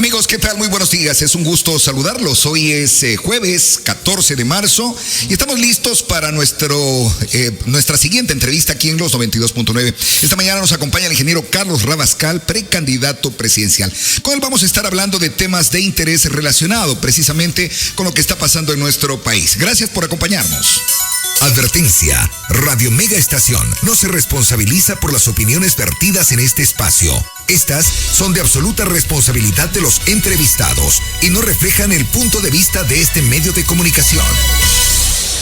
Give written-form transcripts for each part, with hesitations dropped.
Amigos, ¿qué tal? Muy buenos días, es un gusto saludarlos. Hoy es jueves 14 de marzo y estamos listos para nuestra siguiente entrevista aquí en los 92.9. Esta mañana nos acompaña el ingeniero Carlos Rabascal, precandidato presidencial. Con él vamos a estar hablando de temas de interés relacionado precisamente con lo que está pasando en nuestro país. Gracias por acompañarnos. Advertencia, Radio Mega Estación no se responsabiliza por las opiniones vertidas en este espacio. Estas son de absoluta responsabilidad de los entrevistados y no reflejan el punto de vista de este medio de comunicación.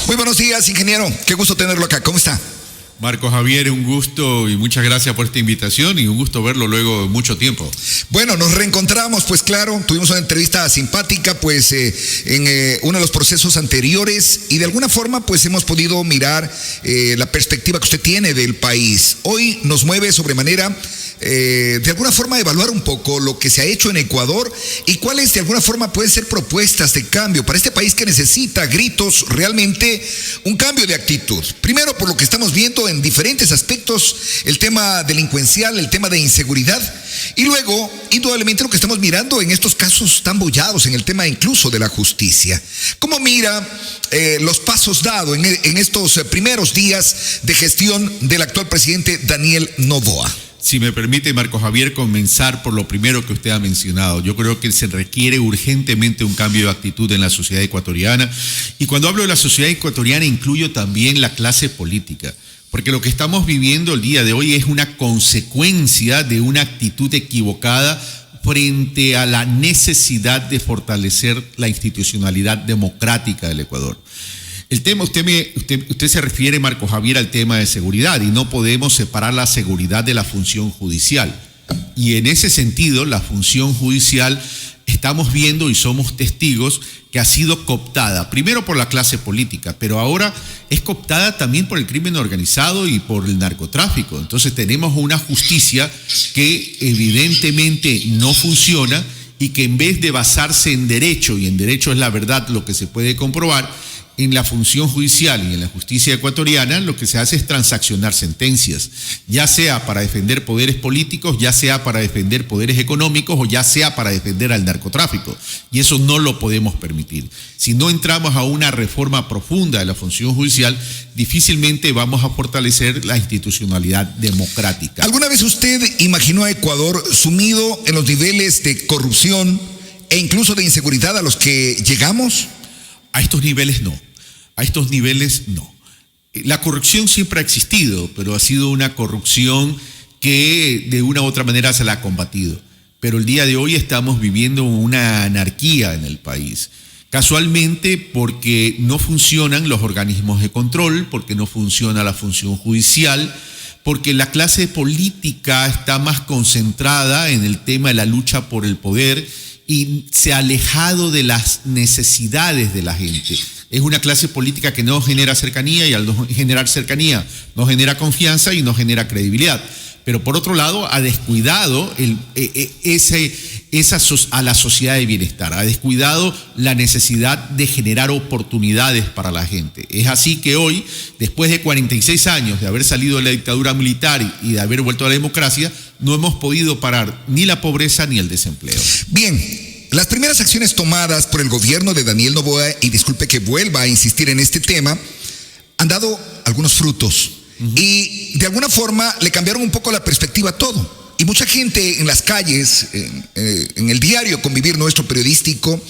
Muy buenos días, ingeniero. Qué gusto tenerlo acá. ¿Cómo está? Marco Javier, un gusto y muchas gracias por esta invitación y un gusto verlo luego de mucho tiempo. Bueno, nos reencontramos, pues claro, tuvimos una entrevista simpática, pues en uno de los procesos anteriores y de alguna forma pues hemos podido mirar la perspectiva que usted tiene del país. Hoy nos mueve sobremanera de alguna forma evaluar un poco lo que se ha hecho en Ecuador y cuáles de alguna forma pueden ser propuestas de cambio para este país que necesita gritos realmente un cambio de actitud. Primero por lo que estamos viendo en diferentes aspectos, el tema delincuencial, el tema de inseguridad y luego indudablemente lo que estamos mirando en estos casos tan bollados en el tema incluso de la justicia. ¿Cómo mira los pasos dados en estos primeros días de gestión del actual presidente Daniel Noboa? Si me permite, Marco Javier, comenzar por lo primero que usted ha mencionado. Yo creo que se requiere urgentemente un cambio de actitud en la sociedad ecuatoriana. Y cuando hablo de la sociedad ecuatoriana, incluyo también la clase política. Porque lo que estamos viviendo el día de hoy es una consecuencia de una actitud equivocada frente a la necesidad de fortalecer la institucionalidad democrática del Ecuador. El tema, usted se refiere, Marco Javier, al tema de seguridad y no podemos separar la seguridad de la función judicial. Y en ese sentido, la función judicial estamos viendo y somos testigos que ha sido cooptada, primero por la clase política, pero ahora es cooptada también por el crimen organizado y por el narcotráfico. Entonces tenemos una justicia que evidentemente no funciona y que en vez de basarse en derecho, y en derecho es la verdad lo que se puede comprobar, en la función judicial y en la justicia ecuatoriana lo que se hace es transaccionar sentencias, ya sea para defender poderes políticos, ya sea para defender poderes económicos o ya sea para defender al narcotráfico. Y eso no lo podemos permitir. Si no entramos a una reforma profunda de la función judicial, difícilmente vamos a fortalecer la institucionalidad democrática. ¿Alguna vez usted imaginó a Ecuador sumido en los niveles de corrupción e incluso de inseguridad a los que llegamos? A estos niveles no. A estos niveles no. La corrupción siempre ha existido, pero ha sido una corrupción que de una u otra manera se la ha combatido. Pero el día de hoy estamos viviendo una anarquía en el país. Casualmente porque no funcionan los organismos de control, porque no funciona la función judicial, porque la clase política está más concentrada en el tema de la lucha por el poder y se ha alejado de las necesidades de la gente. Es una clase política que no genera cercanía y al no generar cercanía no genera confianza y no genera credibilidad. Pero por otro lado ha descuidado a la sociedad de bienestar, ha descuidado la necesidad de generar oportunidades para la gente. Es así que hoy, después de 46 años de haber salido de la dictadura militar y de haber vuelto a la democracia, no hemos podido parar ni la pobreza ni el desempleo. Bien. Las primeras acciones tomadas por el gobierno de Daniel Noboa, y disculpe que vuelva a insistir en este tema, han dado algunos frutos. Y de alguna forma le cambiaron un poco la perspectiva a todo. Y mucha gente en las calles, en el diario convivir nuestro periodístico,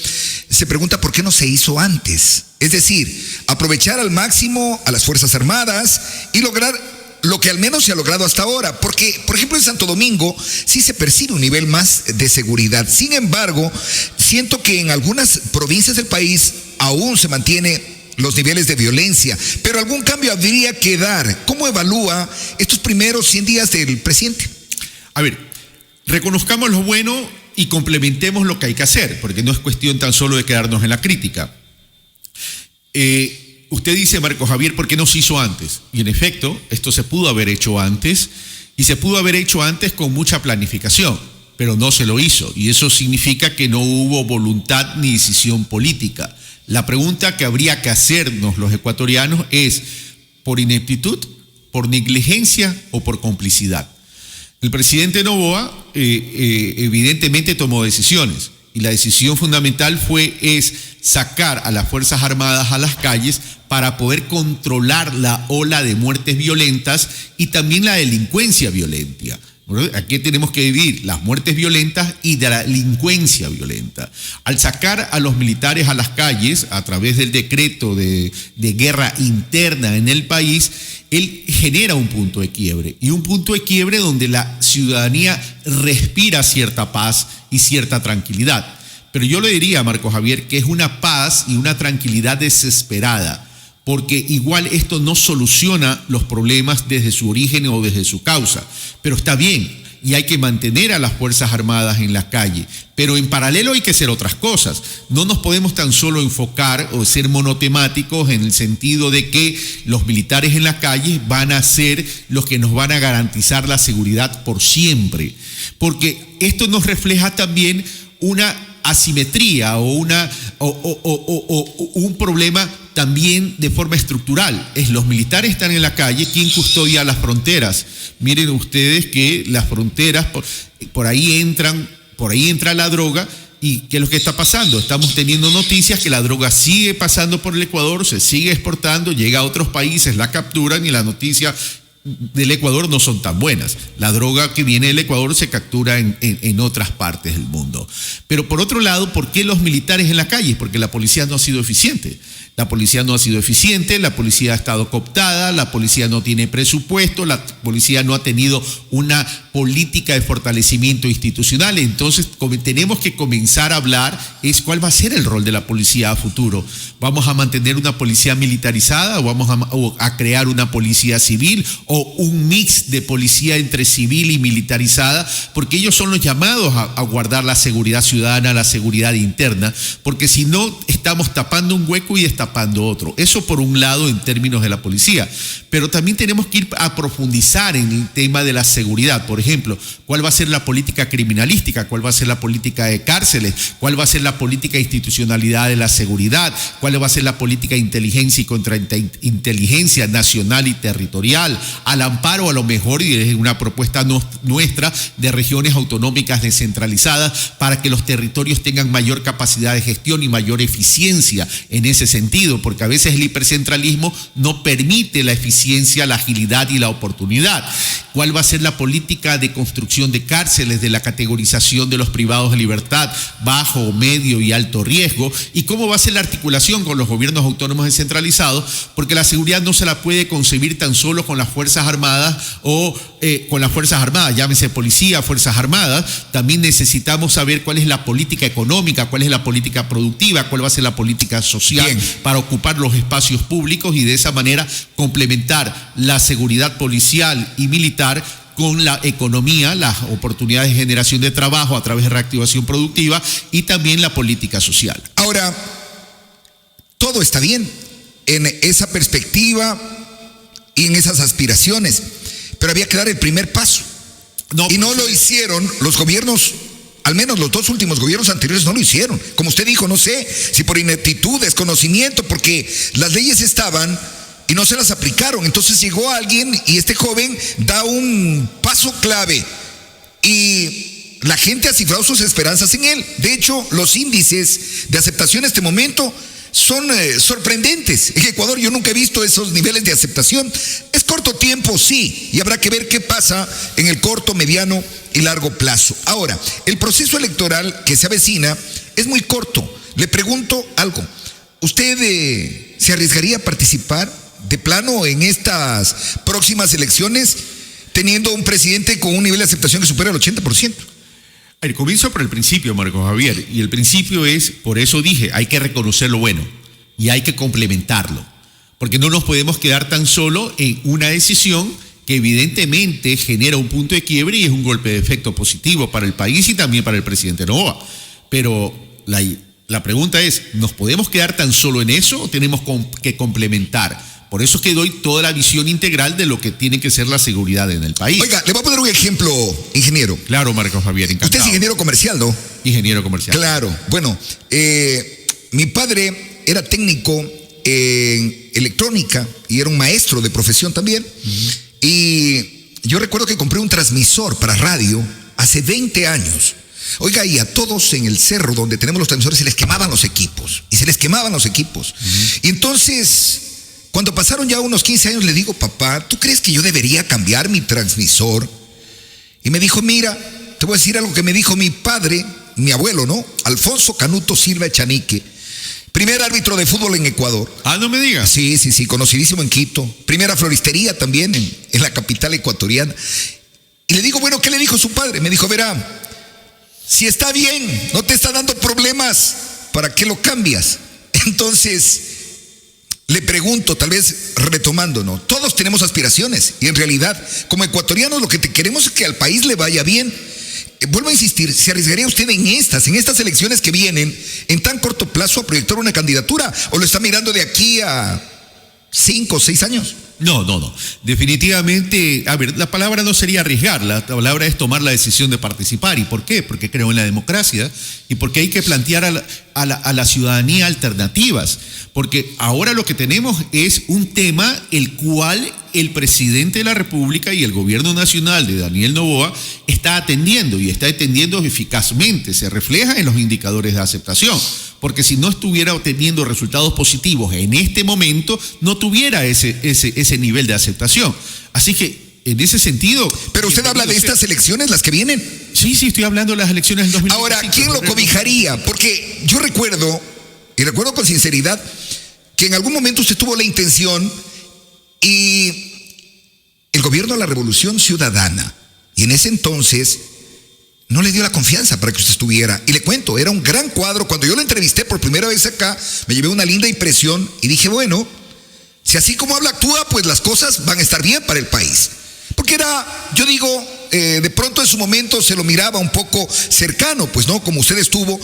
se pregunta por qué no se hizo antes. Es decir, aprovechar al máximo a las Fuerzas Armadas y lograr lo que al menos se ha logrado hasta ahora, porque por ejemplo en Santo Domingo sí se percibe un nivel más de seguridad. Sin embargo, siento que en algunas provincias del país aún se mantiene los niveles de violencia, pero algún cambio habría que dar. ¿Cómo evalúa estos primeros 100 días del presidente? A ver, reconozcamos lo bueno y complementemos lo que hay que hacer, porque no es cuestión tan solo de quedarnos en la crítica. Usted dice, Marco Javier, ¿por qué no se hizo antes? Y en efecto, esto se pudo haber hecho antes, y se pudo haber hecho antes con mucha planificación, pero no se lo hizo, y eso significa que no hubo voluntad ni decisión política. La pregunta que habría que hacernos los ecuatorianos es, ¿por ineptitud, por negligencia o por complicidad? El presidente Noboa evidentemente tomó decisiones, Y la decisión fundamental es sacar a las Fuerzas Armadas a las calles para poder controlar la ola de muertes violentas y también la delincuencia violenta. Aquí tenemos que dividir las muertes violentas y de la delincuencia violenta. Al sacar a los militares a las calles a través del decreto de guerra interna en el país, él genera un punto de quiebre, y un punto de quiebre donde la ciudadanía respira cierta paz y cierta tranquilidad. Pero yo le diría, Marco Javier, que es una paz y una tranquilidad desesperada, porque igual esto no soluciona los problemas desde su origen o desde su causa. Pero está bien, y hay que mantener a las Fuerzas Armadas en la calle. Pero en paralelo hay que hacer otras cosas. No nos podemos tan solo enfocar o ser monotemáticos en el sentido de que los militares en la calle van a ser los que nos van a garantizar la seguridad por siempre. Porque esto nos refleja también una asimetría o un problema también de forma estructural. Los militares están en la calle, ¿quién custodia las fronteras? Miren ustedes que las fronteras, por ahí entra la droga. ¿Y qué es lo que está pasando? Estamos teniendo noticias que la droga sigue pasando por el Ecuador, se sigue exportando, llega a otros países, la capturan, y la noticia del Ecuador no son tan buenas. La droga que viene del Ecuador se captura en otras partes del mundo. Pero por otro lado, ¿por qué los militares en la calle? Porque la policía no ha sido eficiente. La policía no ha sido eficiente, la policía ha estado cooptada, la policía no tiene presupuesto, la policía no ha tenido una política de fortalecimiento institucional. Entonces tenemos que comenzar a hablar cuál va a ser el rol de la policía a futuro. ¿Vamos a mantener una policía militarizada o vamos a crear una policía civil o un mix de policía entre civil y militarizada? Porque ellos son los llamados a guardar la seguridad ciudadana, la seguridad interna, porque si no estamos tapando un hueco y destapando otro. Eso por un lado en términos de la policía, pero también tenemos que ir a profundizar en el tema de la seguridad. Por ejemplo, ¿cuál va a ser la política criminalística? ¿Cuál va a ser la política de cárceles? ¿Cuál va a ser la política de institucionalidad de la seguridad? ¿Cuál va a ser la política de inteligencia y contrainteligencia nacional y territorial? Al amparo, a lo mejor, y es una propuesta nuestra, de regiones autonómicas descentralizadas para que los territorios tengan mayor capacidad de gestión y mayor eficiencia en ese sentido, porque a veces el hipercentralismo no permite la eficiencia, la agilidad y la oportunidad. ¿Cuál va a ser la política de construcción de cárceles, de la categorización de los privados de libertad, bajo, medio y alto riesgo? ¿Y cómo va a ser la articulación con los gobiernos autónomos descentralizados? Porque la seguridad no se la puede concebir tan solo con las Fuerzas Armadas o con las Fuerzas Armadas, llámese policía, Fuerzas Armadas. También necesitamos saber cuál es la política económica, cuál es la política productiva, cuál va a ser la política social. Bien. Para ocupar los espacios públicos y de esa manera complementar la seguridad policial y militar con la economía, las oportunidades de generación de trabajo a través de reactivación productiva y también la política social. Ahora, todo está bien en esa perspectiva y en esas aspiraciones, pero había que dar el primer paso. Y no lo hicieron los gobiernos. Al menos los dos últimos gobiernos anteriores no lo hicieron. Como usted dijo, no sé si por ineptitud, desconocimiento, porque las leyes estaban y no se las aplicaron. Entonces llegó alguien y este joven da un paso clave y la gente ha cifrado sus esperanzas en él. De hecho, los índices de aceptación en este momento son sorprendentes. En Ecuador yo nunca he visto esos niveles de aceptación. Es corto tiempo, sí, y habrá que ver qué pasa en el corto, mediano y largo plazo. Ahora, el proceso electoral que se avecina es muy corto. Le pregunto algo. ¿Usted se arriesgaría a participar de plano en estas próximas elecciones teniendo un presidente con un nivel de aceptación que supera el 80%? Comienzo por el principio, Marco Javier, y el principio es, por eso dije, hay que reconocer lo bueno y hay que complementarlo, porque no nos podemos quedar tan solo en una decisión que evidentemente genera un punto de quiebre y es un golpe de efecto positivo para el país y también para el presidente Noboa. Pero la pregunta es, ¿nos podemos quedar tan solo en eso o tenemos que complementar? Por eso es que doy toda la visión integral de lo que tiene que ser la seguridad en el país. Oiga, le voy a poner un ejemplo, ingeniero. Claro, Marco Javier, encantado. Usted es ingeniero comercial, ¿no? Ingeniero comercial. Claro. Bueno, mi padre era técnico en electrónica y era un maestro de profesión también. Y yo recuerdo que compré un transmisor para radio hace 20 años. Oiga, y a todos en el cerro donde tenemos los transmisores se les quemaban los equipos. Y se les quemaban los equipos. Y entonces, cuando pasaron ya unos 15 años, le digo, papá, ¿tú crees que yo debería cambiar mi transmisor? Y me dijo, mira, te voy a decir algo que me dijo mi padre, mi abuelo, ¿no? Alfonso Canuto Silva Echanique, primer árbitro de fútbol en Ecuador. Ah, no me digas. Sí, conocidísimo en Quito. Primera floristería también en la capital ecuatoriana. Y le digo, bueno, ¿qué le dijo su padre? Me dijo, verá, si está bien, no te está dando problemas, ¿para qué lo cambias? Entonces, le pregunto, tal vez retomando, ¿no? Todos tenemos aspiraciones y en realidad, como ecuatorianos, lo que queremos es que al país le vaya bien. Vuelvo a insistir, ¿se arriesgaría usted en estas elecciones que vienen, en tan corto plazo, a proyectar una candidatura? ¿O lo está mirando de aquí a 5 o 6 años? No. Definitivamente, a ver, la palabra no sería arriesgar, la palabra es tomar la decisión de participar. ¿Y por qué? Porque creo en la democracia y porque hay que plantear a la ciudadanía alternativas. Porque ahora lo que tenemos es un tema el cual el presidente de la República y el gobierno nacional de Daniel Noboa está atendiendo y está atendiendo eficazmente. Se refleja en los indicadores de aceptación. Porque si no estuviera obteniendo resultados positivos en este momento, no tuviera ese nivel de aceptación. Así que, en ese sentido... Pero usted habla de estas elecciones, las que vienen. Sí, estoy hablando de las elecciones del 2025. Ahora, ¿quién lo cobijaría? Porque yo recuerdo, y recuerdo con sinceridad, que en algún momento usted tuvo la intención y el gobierno de la Revolución Ciudadana, y en ese entonces... no le dio la confianza para que usted estuviera. Y le cuento, era un gran cuadro. Cuando yo lo entrevisté por primera vez acá, me llevé una linda impresión y dije, bueno, si así como habla, actúa, pues las cosas van a estar bien para el país. Porque era, yo digo, de pronto en su momento se lo miraba un poco cercano, pues no, como usted estuvo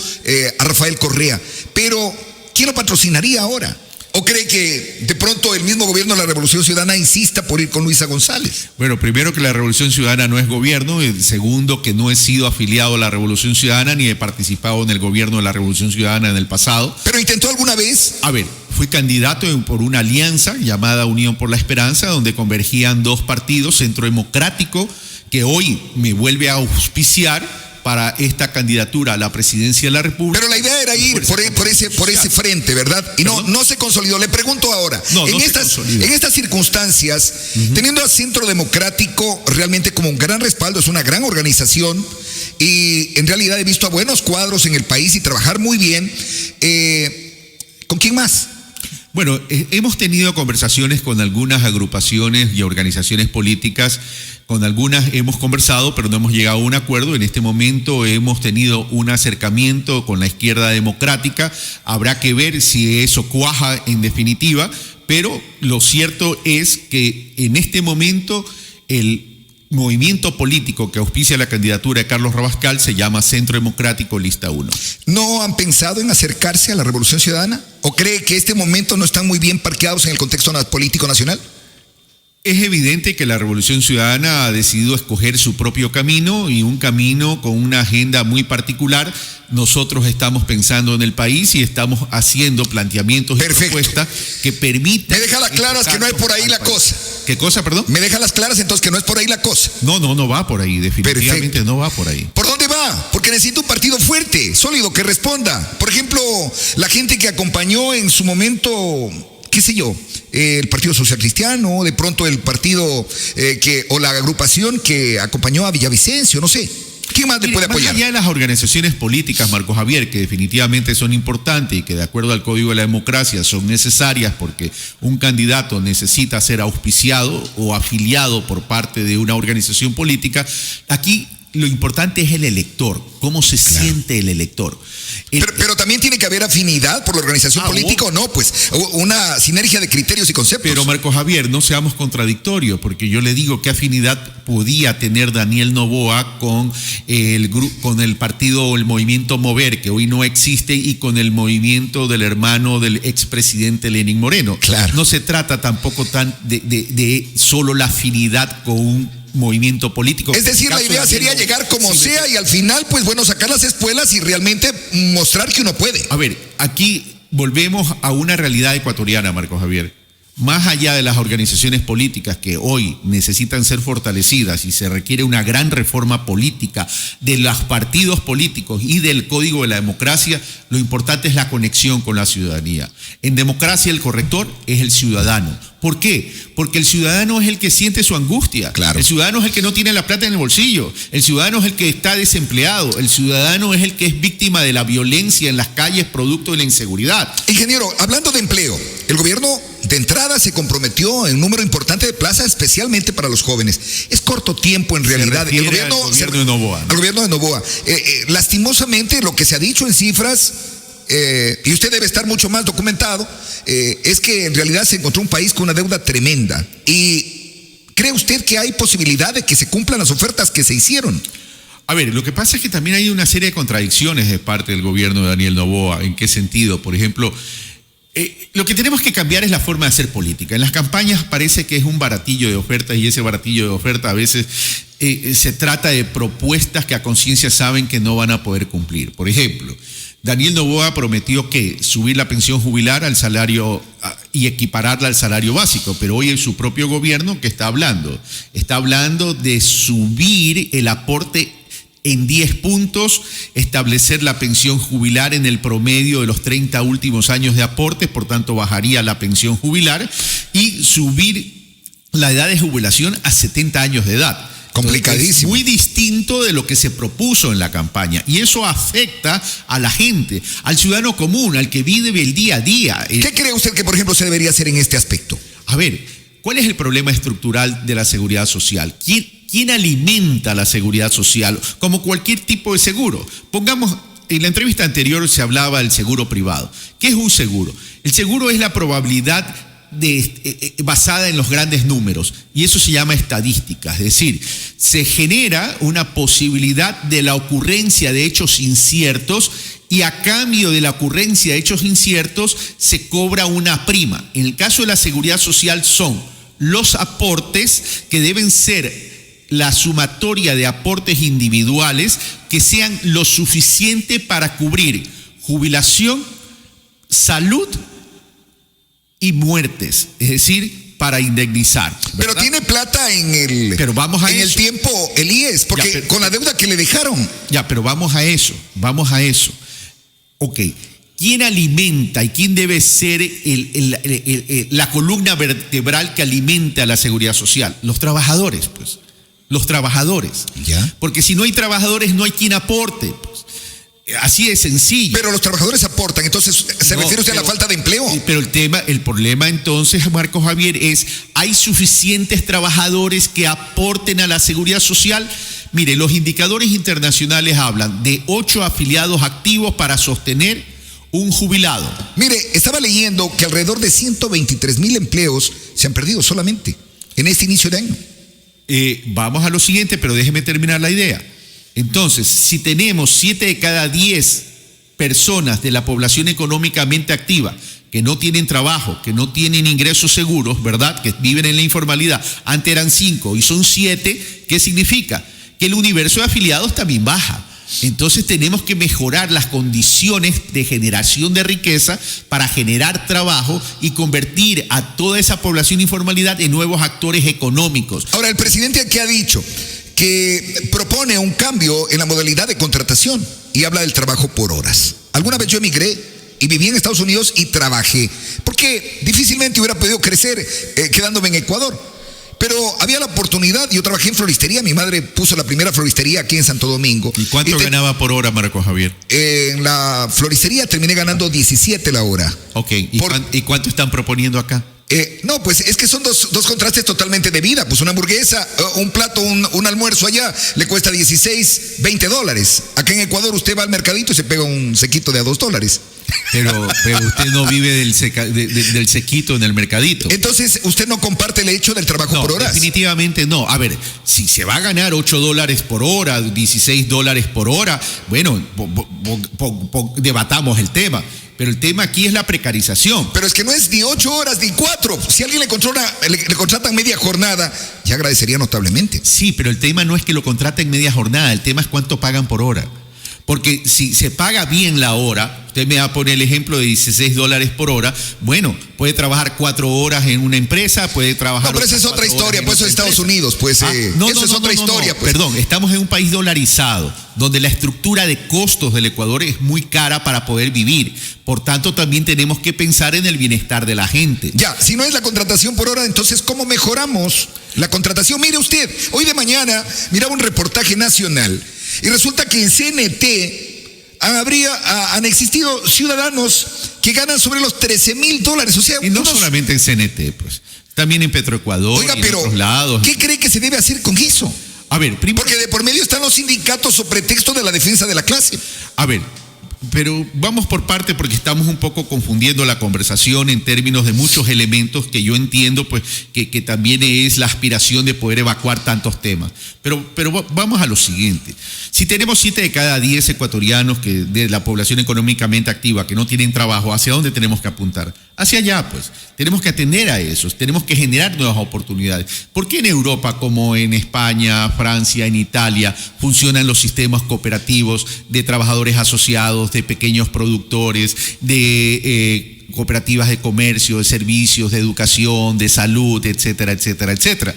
a Rafael Correa. Pero, ¿quién lo patrocinaría ahora? ¿O cree que de pronto el mismo gobierno de la Revolución Ciudadana insista por ir con Luisa González? Bueno, primero que la Revolución Ciudadana no es gobierno, y segundo que no he sido afiliado a la Revolución Ciudadana ni he participado en el gobierno de la Revolución Ciudadana en el pasado. ¿Pero intentó alguna vez? A ver, fui candidato por una alianza llamada Unión por la Esperanza, donde convergían dos partidos, Centro Democrático, que hoy me vuelve a auspiciar para esta candidatura a la presidencia de la República. Pero la idea era ir por ese frente, ¿verdad? Y no se consolidó. Le pregunto ahora, en estas circunstancias, teniendo a Centro Democrático realmente como un gran respaldo, es una gran organización, y en realidad he visto a buenos cuadros en el país y trabajar muy bien, ¿con quién más? Bueno, hemos tenido conversaciones con algunas agrupaciones y organizaciones políticas. Con algunas hemos conversado, pero no hemos llegado a un acuerdo. En este momento hemos tenido un acercamiento con la izquierda democrática. Habrá que ver si eso cuaja en definitiva, pero lo cierto es que en este momento el movimiento político que auspicia la candidatura de Carlos Rabascal se llama Centro Democrático Lista 1. ¿No han pensado en acercarse a la Revolución Ciudadana? ¿O cree que este momento no están muy bien parqueados en el contexto político nacional? Es evidente que la Revolución Ciudadana ha decidido escoger su propio camino y un camino con una agenda muy particular. Nosotros estamos pensando en el país y estamos haciendo planteamientos y propuestas que permitan... Me deja las claras que no es por ahí la cosa. ¿Qué cosa, perdón? Me deja las claras entonces que no es por ahí la cosa. No va por ahí, definitivamente no va por ahí. ¿Por dónde va? Porque necesita un partido fuerte, sólido, que responda. Por ejemplo, la gente que acompañó en su momento... qué sé yo, el Partido Social Cristiano, de pronto el partido o la agrupación que acompañó a Villavicencio, no sé. ¿Quién más le puede apoyar? Más allá de las organizaciones políticas, Marco Javier, que definitivamente son importantes y que de acuerdo al Código de la Democracia son necesarias porque un candidato necesita ser auspiciado o afiliado por parte de una organización política, aquí lo importante es el elector, cómo se siente el elector. Pero también tiene que haber afinidad por la organización política, ¿o no? Pues una sinergia de criterios y conceptos. Pero Marco Javier, no seamos contradictorios, porque yo le digo qué afinidad podía tener Daniel Noboa con el partido o el movimiento Mover, que hoy no existe, y con el movimiento del hermano del expresidente Lenín Moreno. Claro. No se trata tampoco de solo la afinidad con un movimiento político. Es decir, la idea sería llegar como sea y al final, pues bueno, sacar las espuelas y realmente mostrar que uno puede. A ver, aquí volvemos a una realidad ecuatoriana, Marco Javier. más allá de las organizaciones políticas que hoy necesitan ser fortalecidas y se requiere una gran reforma política de los partidos políticos y del código de la democracia, lo importante es la conexión con la ciudadanía. En democracia el corrector es el ciudadano. ¿Por qué? Porque el ciudadano es el que siente su angustia. Claro. El ciudadano es el que no tiene la plata en el bolsillo. El ciudadano es el que está desempleado. El ciudadano es el que es víctima de la violencia en las calles producto de la inseguridad. Ingeniero, hablando de empleo, el gobierno de entrada se comprometió en un número importante de plazas, especialmente para los jóvenes. Es corto tiempo en realidad. El gobierno de Noboa, ¿no? Al gobierno de Noboa. Lastimosamente, lo que se ha dicho en cifras, y usted debe estar mucho más documentado, es que en realidad se encontró un país con una deuda tremenda. ¿Y cree usted que hay posibilidad de que se cumplan las ofertas que se hicieron? A ver, lo que pasa es que también hay una serie de contradicciones de parte del gobierno de Daniel Noboa. ¿En qué sentido? Por ejemplo, lo que tenemos que cambiar es la forma de hacer política. En las campañas parece que es un baratillo de ofertas y ese baratillo de ofertas a veces se trata de propuestas que a conciencia saben que no van a poder cumplir. Por ejemplo, Daniel Noboa prometió que subir la pensión jubilar al salario y equipararla al salario básico, pero hoy es su propio gobierno que está hablando de subir el aporte en 10 puntos, establecer la pensión jubilar en el promedio de los 30 últimos años de aportes, por tanto bajaría la pensión jubilar y subir la edad de jubilación a 70 años de edad. Complicadísimo. Es muy distinto de lo que se propuso en la campaña y eso afecta a la gente, al ciudadano común, al que vive el día a día. ¿Qué cree usted que, por ejemplo, se debería hacer en este aspecto? A ver, ¿cuál es el problema estructural de la seguridad social? ¿Quién alimenta la seguridad social? Como cualquier tipo de seguro. Pongamos, en la entrevista anterior se hablaba del seguro privado. ¿Qué es un seguro? El seguro es la probabilidad basada en los grandes números y eso se llama estadística, es decir, se genera una posibilidad de la ocurrencia de hechos inciertos y a cambio de la ocurrencia de hechos inciertos se cobra una prima. En el caso de la seguridad social son los aportes que deben ser la sumatoria de aportes individuales que sean lo suficiente para cubrir jubilación, salud y muertes, es decir, para indemnizar. ¿Verdad? Pero tiene plata en el tiempo, el IES, porque con la deuda que le dejaron. Ya, pero vamos a eso. Ok, ¿quién alimenta y quién debe ser la columna vertebral que alimenta la seguridad social? Los trabajadores, pues. Los trabajadores. ¿Ya? Porque si no hay trabajadores, no hay quien aporte, pues. Así de sencillo. Pero los trabajadores aportan, entonces ¿se refiere usted a la falta de empleo? Pero el problema entonces, Marco Javier, es ¿hay suficientes trabajadores que aporten a la seguridad social? Mire, los indicadores internacionales hablan de 8 afiliados activos para sostener un jubilado. Mire, estaba leyendo que alrededor de 123,000 empleos se han perdido solamente en este inicio de año. Vamos a lo siguiente, pero déjeme terminar la idea. Entonces, si tenemos 7 de cada 10 personas de la población económicamente activa que no tienen trabajo, que no tienen ingresos seguros, ¿verdad? Que viven en la informalidad, antes eran 5 y son 7, ¿qué significa? Que el universo de afiliados también baja. Entonces tenemos que mejorar las condiciones de generación de riqueza para generar trabajo y convertir a toda esa población de informalidad en nuevos actores económicos. Ahora, el presidente aquí ha dicho que propone un cambio en la modalidad de contratación y habla del trabajo por horas. Alguna vez yo emigré y viví en Estados Unidos y trabajé, porque difícilmente hubiera podido crecer quedándome en Ecuador. Pero había la oportunidad, yo trabajé en floristería, mi madre puso la primera floristería aquí en Santo Domingo. ¿Y cuánto ganaba por hora, Marco Javier? En la floristería terminé ganando 17 la hora. Ok, ¿y cuánto están proponiendo acá? No, pues es que son dos contrastes totalmente de vida. Pues una hamburguesa, un plato, un almuerzo allá le cuesta 16, 20 dólares. Acá en Ecuador usted va al mercadito y se pega un sequito de a $2. Pero usted no vive del sequito en el mercadito. Entonces, ¿usted no comparte el hecho del trabajo por horas? Definitivamente no. A ver, si se va a ganar $8 por hora, $16 por hora, bueno, debatamos el tema. Pero el tema aquí es la precarización. Pero es que no es ni 8 horas ni 4. Si a alguien le contratan media jornada, ya agradecería notablemente. Sí, pero el tema no es que lo contraten media jornada, el tema es cuánto pagan por hora. Porque si se paga bien la hora, usted me va a poner el ejemplo de $16 por hora, bueno, puede trabajar 4 horas en una empresa, puede trabajar... No, pero esa es otra historia, pues eso es Estados Unidos, pues eso es otra historia. Pues. Perdón, estamos en un país dolarizado, donde la estructura de costos del Ecuador es muy cara para poder vivir. Por tanto, también tenemos que pensar en el bienestar de la gente. Ya, si no es la contratación por hora, entonces, ¿cómo mejoramos la contratación? Mire usted, hoy de mañana miraba un reportaje nacional y resulta que en CNT han existido ciudadanos que ganan sobre los $13,000. O sea, y no solamente en CNT, pues, también en Petroecuador. Oiga, y pero en otros lados. ¿qué cree que se debe hacer con eso? A ver, porque de por medio están los sindicatos o pretexto de la defensa de la clase. A ver, pero vamos por parte porque estamos un poco confundiendo la conversación en términos de muchos elementos que yo entiendo pues que también es la aspiración de poder evacuar tantos temas. Pero vamos a lo siguiente. Si tenemos 7 de cada 10 ecuatorianos de la población económicamente activa que no tienen trabajo, ¿hacia dónde tenemos que apuntar? Hacia allá, pues. Tenemos que atender a esos, tenemos que generar nuevas oportunidades. ¿Por qué en Europa, como en España, Francia, en Italia, funcionan los sistemas cooperativos de trabajadores asociados, de pequeños productores, de cooperativas de comercio, de servicios, de educación, de salud, etcétera, etcétera, etcétera?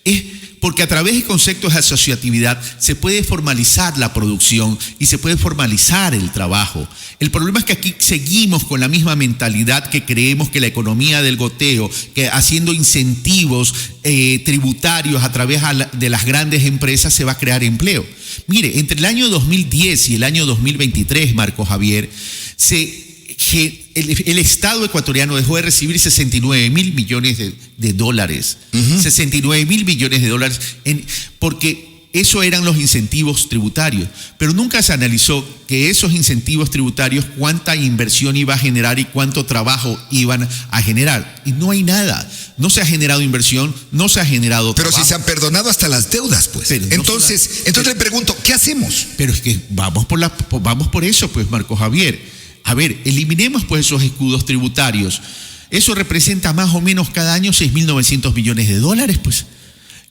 Es porque a través de conceptos de asociatividad se puede formalizar la producción y se puede formalizar el trabajo. El problema es que aquí seguimos con la misma mentalidad que creemos que la economía del goteo, que haciendo incentivos tributarios a través de las grandes empresas se va a crear empleo. Mire, entre el año 2010 y el año 2023, Marco Javier, el Estado ecuatoriano dejó de recibir 69,000 millones de dólares. 69,000 millones de dólares, porque eso eran los incentivos tributarios. Pero nunca se analizó que esos incentivos tributarios, cuánta inversión iba a generar y cuánto trabajo iban a generar. Y no hay nada. No se ha generado inversión, no se ha generado trabajo. Pero si se han perdonado hasta las deudas, pues. Entonces le pregunto, ¿qué hacemos? Pero es que vamos por eso, pues, Marco Javier. A ver, eliminemos pues esos escudos tributarios. Eso representa más o menos cada año 6.900 millones de dólares, pues.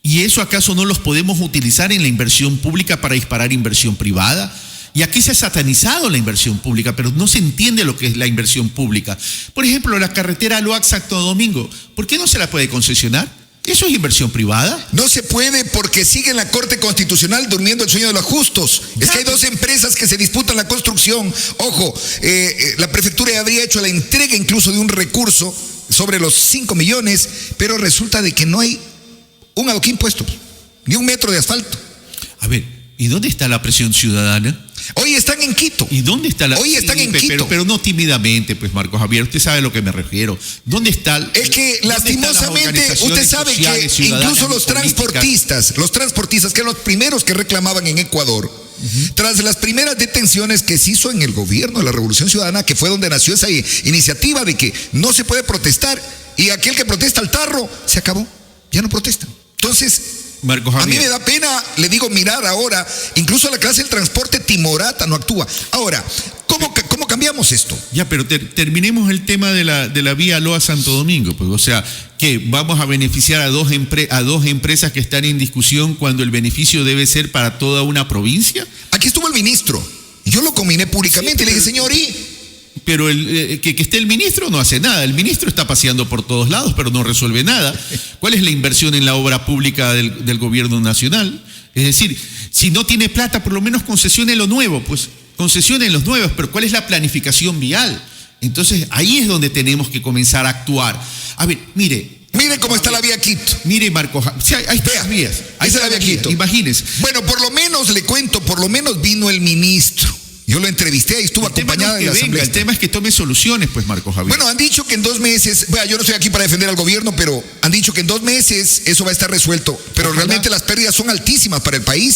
¿Y eso acaso no los podemos utilizar en la inversión pública para disparar inversión privada? Y aquí se ha satanizado la inversión pública, pero no se entiende lo que es la inversión pública. Por ejemplo, la carretera Loax-Santo Domingo, ¿por qué no se la puede concesionar? ¿Eso es inversión privada? No se puede porque sigue en la Corte Constitucional durmiendo el sueño de los justos. Es que hay 2 empresas que se disputan la construcción. Ojo, la prefectura habría hecho la entrega incluso de un recurso sobre los 5 millones, pero resulta de que no hay un adoquín puesto, ni un metro de asfalto. A ver, ¿y dónde está la presión ciudadana? Hoy están en Quito. ¿Y dónde está la... Hoy están en Quito. Pero no tímidamente, pues, Marco Javier, usted sabe a lo que me refiero. ¿Dónde está... Es que lastimosamente usted sabe que incluso los transportistas, que eran los primeros que reclamaban en Ecuador, tras las primeras detenciones que se hizo en el gobierno de la Revolución Ciudadana, que fue donde nació esa iniciativa de que no se puede protestar, y aquel que protesta al tarro, se acabó, ya no protestan. Entonces... Marco Javier, a mí me da pena, le digo, mirar ahora, incluso la clase del transporte timorata no actúa. Ahora, ¿cómo cambiamos esto? Ya, pero terminemos el tema de la vía Loa-Santo Domingo, pues, o sea, que vamos a beneficiar a dos empresas que están en discusión cuando el beneficio debe ser para toda una provincia. Aquí estuvo el ministro, y yo lo combiné públicamente, y le dije, señor, pero que esté el ministro no hace nada. El ministro está paseando por todos lados, pero no resuelve nada. ¿Cuál es la inversión en la obra pública del gobierno nacional? Es decir, si no tiene plata, por lo menos concesione lo nuevo, pues concesione los nuevos, pero ¿cuál es la planificación vial? Entonces, ahí es donde tenemos que comenzar a actuar. A ver, mire cómo está la vía Quito. Mire, Marco, sí, ahí están las vías. Ahí está la vía Quito. Imagínese. Bueno, por lo menos le cuento, vino el ministro. Yo lo entrevisté y estuvo acompañada de la asamblea. El tema es que tome soluciones, pues, Marco Javier. Bueno, han dicho que en 2 meses, yo no estoy aquí para defender al gobierno, pero han dicho que en 2 meses eso va a estar resuelto. Pero realmente las pérdidas son altísimas para el país.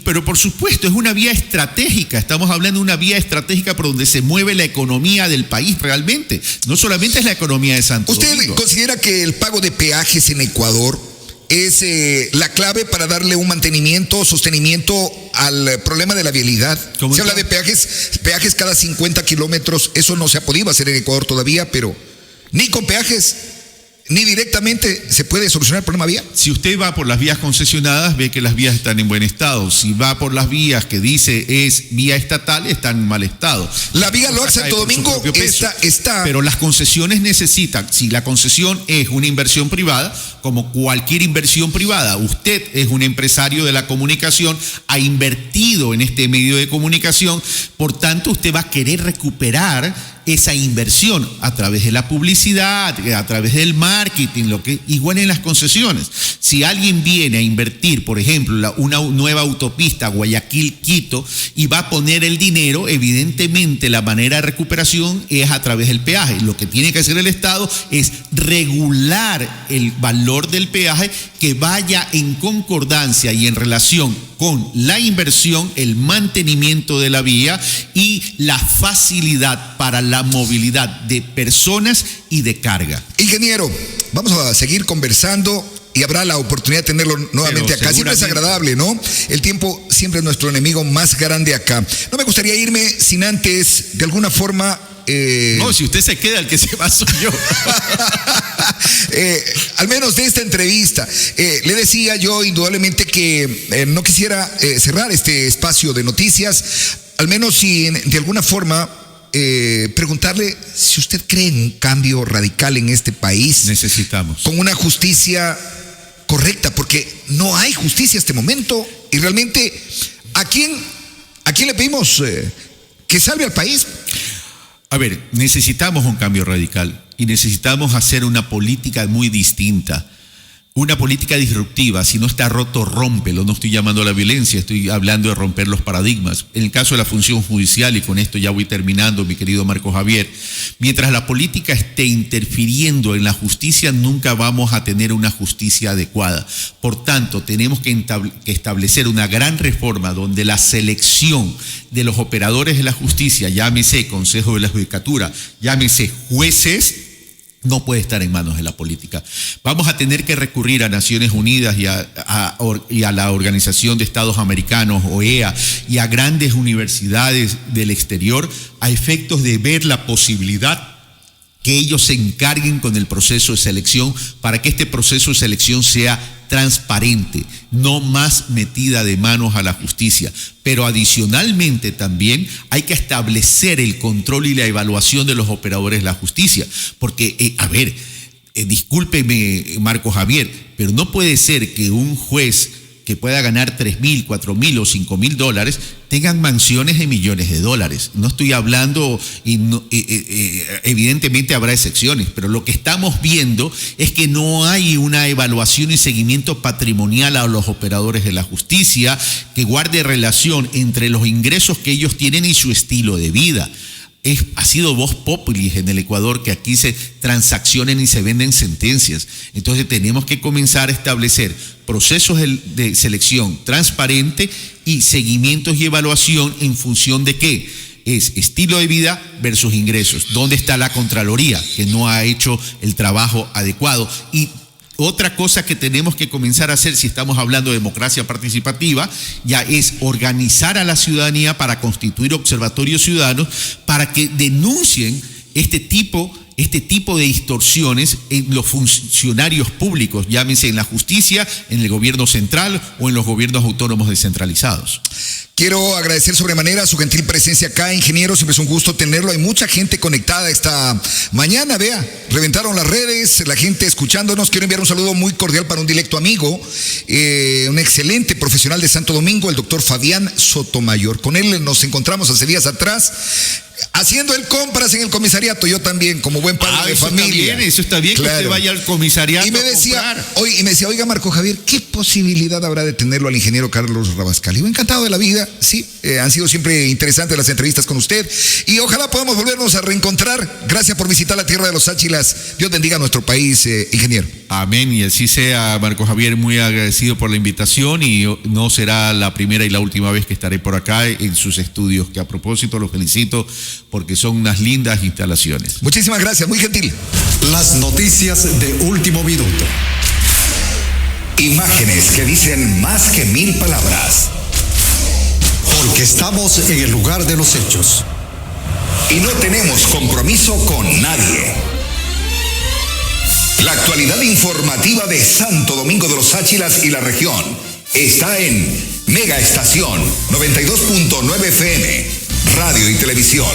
Pero por supuesto, es una vía estratégica. Estamos hablando de una vía estratégica por donde se mueve la economía del país realmente. No solamente es la economía de Santo Domingo. ¿Usted considera que el pago de peajes en Ecuador es la clave para darle un sostenimiento al problema de la vialidad? Se habla de peajes cada 50 kilómetros. Eso no se ha podido hacer en Ecuador todavía, pero ni con peajes ni directamente se puede solucionar el problema vía. Si usted va por las vías concesionadas, ve que las vías están en buen estado. Si va por las vías que dice es vía estatal, están en mal estado. La vía Loa-Santo Domingo está. Pero las concesiones necesitan, si la concesión es una inversión privada, como cualquier inversión privada, usted es un empresario de la comunicación, ha invertido en este medio de comunicación, por tanto usted va a querer recuperar esa inversión a través de la publicidad, a través del marketing, igual en las concesiones. Si alguien viene a invertir, por ejemplo, una nueva autopista Guayaquil-Quito y va a poner el dinero, evidentemente la manera de recuperación es a través del peaje. Lo que tiene que hacer el Estado es regular el valor del peaje que vaya en concordancia y en relación con la inversión, el mantenimiento de la vía y la facilidad para la movilidad de personas y de carga. Ingeniero, vamos a seguir conversando y habrá la oportunidad de tenerlo nuevamente acá. Siempre es agradable, ¿no? El tiempo siempre es nuestro enemigo más grande acá. No me gustaría irme sin antes, de alguna forma... No, si usted se queda, el que se va soy yo. Al menos de esta entrevista. Le decía yo indudablemente que no quisiera cerrar este espacio de noticias, al menos si de alguna forma preguntarle si usted cree en un cambio radical en este país. Necesitamos. Con una justicia correcta, porque no hay justicia en este momento. Y realmente, ¿a quién le pedimos que salve al país? A ver, necesitamos un cambio radical y necesitamos hacer una política muy distinta, una política disruptiva. Si no está roto, rómpelo. No estoy llamando a la violencia, estoy hablando de romper los paradigmas. En el caso de la función judicial, y con esto ya voy terminando, mi querido Marco Javier, mientras la política esté interfiriendo en la justicia, nunca vamos a tener una justicia adecuada. Por tanto, tenemos que establecer una gran reforma donde la selección de los operadores de la justicia, llámese Consejo de la Judicatura, llámese jueces, no puede estar en manos de la política. Vamos a tener que recurrir a Naciones Unidas y a la Organización de Estados Americanos, OEA, y a grandes universidades del exterior a efectos de ver la posibilidad que ellos se encarguen con el proceso de selección para que este proceso de selección sea transparente, no más metida de manos a la justicia. Pero adicionalmente también hay que establecer el control y la evaluación de los operadores de la justicia. Porque, discúlpeme, Marco Javier, pero no puede ser que un juez que pueda ganar $3,000, $4,000 o $5,000 tengan mansiones de millones de dólares. No estoy hablando, evidentemente habrá excepciones, pero lo que estamos viendo es que no hay una evaluación y seguimiento patrimonial a los operadores de la justicia que guarde relación entre los ingresos que ellos tienen y su estilo de vida. Ha sido vox populi en el Ecuador que aquí se transaccionen y se venden sentencias. Entonces tenemos que comenzar a establecer procesos de selección transparente y seguimientos y evaluación en función de qué es estilo de vida versus ingresos. ¿Dónde está la Contraloría que no ha hecho el trabajo adecuado? Y otra cosa que tenemos que comenzar a hacer, si estamos hablando de democracia participativa, ya es organizar a la ciudadanía para constituir observatorios ciudadanos para que denuncien este tipo de distorsiones en los funcionarios públicos, llámense en la justicia, en el gobierno central o en los gobiernos autónomos descentralizados. Quiero agradecer sobremanera su gentil presencia acá, ingeniero. Siempre es un gusto tenerlo. Hay mucha gente conectada esta mañana. Vea, reventaron las redes, la gente escuchándonos. Quiero enviar un saludo muy cordial para un directo amigo, un excelente profesional de Santo Domingo, el doctor Fabián Sotomayor. Con él nos encontramos hace días atrás, haciendo el compras en el comisariato. Yo también, como buen padre de familia. Eso está bien, claro, que usted vaya al comisariato. Y me decía, oiga, Marco Javier, ¿qué posibilidad habrá de tenerlo al ingeniero Carlos Rabascal? Y yo, encantado de la vida. Sí, han sido siempre interesantes las entrevistas con usted y ojalá podamos volvernos a reencontrar. Gracias por visitar la tierra de los Áchilas. Dios bendiga a nuestro país, ingeniero. Amén, y así sea, Marco Javier, muy agradecido por la invitación y no será la primera y la última vez que estaré por acá en sus estudios, que a propósito los felicito porque son unas lindas instalaciones. Muchísimas gracias, muy gentil. Las noticias de último minuto. Imágenes que dicen más que 1000 palabras. Porque estamos en el lugar de los hechos. Y no tenemos compromiso con nadie. La actualidad informativa de Santo Domingo de los Áchilas y la región está en Mega Estación 92.9 FM, Radio y Televisión.